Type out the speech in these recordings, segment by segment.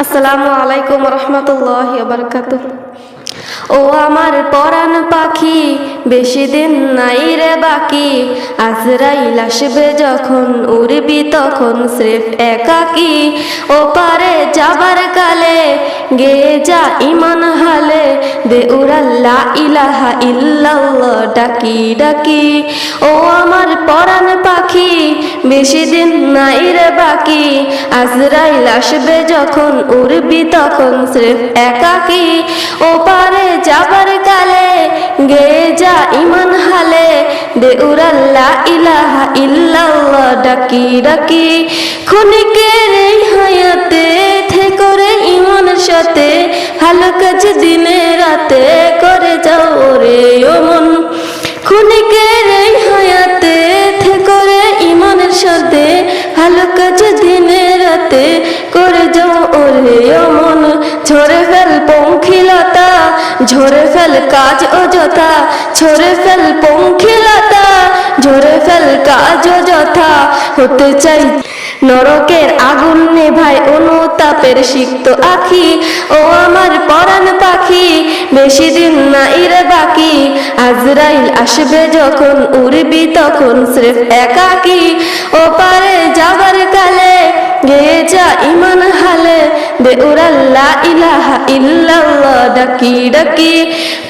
আসসালামু আলাইকুম রহমতুল্লাহি ওয়া বারাকাতুহু। ও আমার পরাণ পাখি, বেশি দিন নাই রে বাকি। আজরাইল আসবে যখন, উড়বি তখন স্রেফ একাকি। ও পারে যাবার কালে, গেয়ে যা ইমান হালে, দে উড়াল লা ইলাহা ইল্লাল্লাহ ডাকি ডাকি। ও আমার পরাণ পাখি, বেশি দিন নাই রে বাকি। আজরাইল আসবে যখন, উড়বি তখন স্রেফ একাকি। ও পারে যাবার কালে, গেয়ে যা ইমান হালে, দে উড়াল লা ইলাহা ইল্লাল্লাহ ডাকি ডাকি। ক্ষণিকের এই হায়াতে থেকো রে ইমানের সাথে, ভালো কাজ দিনে রাতে করে যাও রে ও মন। ক্ষণিকের এই হায়াতে থেকো রে ইমানের সাথে, ভালো কাজ দিনে রাতে করে যাও ওরে ও মন। ঝরে ফেল পঙ্খিলতা, ঝরে ফেল কাজ অযথা, ঝরে ফেল পঙ্খিলতা, ঝরে ফেল কাজ অযথা। হতে চাই নরকের আগুন নেভায় অনুতাপের সিক্ত আখি। ও আমার পরাণ পাখি, বেশি দিন নাই রে বাকি। আজরাইল আসবে যখন, উড়বি তখন স্রেফ একাকি। ও পারে যাবার কালে, গেয়ে যা ইমান হালে, দে উড়াল লা ইলাহা ইল্লাল্লাহ ডাকি ডাকি।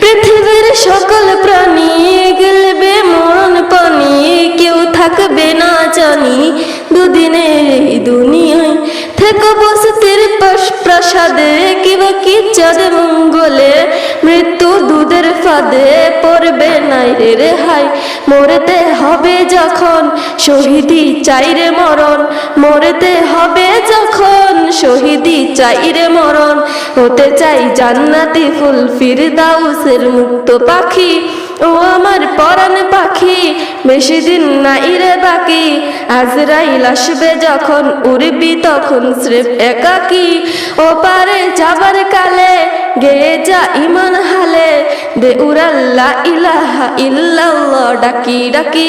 পৃথিবীর সকল প্রাণী গেলবে মরণ পানি, কেউ থাকবে না জানি দুদিনের এই দুনিয়ায়। থেকো বসতির প্রাসাদে, কিবা কি চাঁদে মঙ্গলে, মৃত্যু দুধের ফাঁদে পড়বে নাই রে রেহাই। মরতে হবে যখন, শহীদি চাই রে মরণ, মরতে হবে যখন, শহীদি চাই রে মরণ। হতে চাই জান্নাতি ফুল ফিরদাউসের মুক্ত পাখি। ও আমার পরাণ পাখি, বেশি দিন নাই রে বাকি। আজরাইল আসবে যখন, উড়বি তখন স্রেফ একাকি। ও পারে যাবার কালে, গেয়ে যা ইমান হালে, দে উড়াল লা ইলাহা ইল্লাল্লাহ ডাকি ডাকি।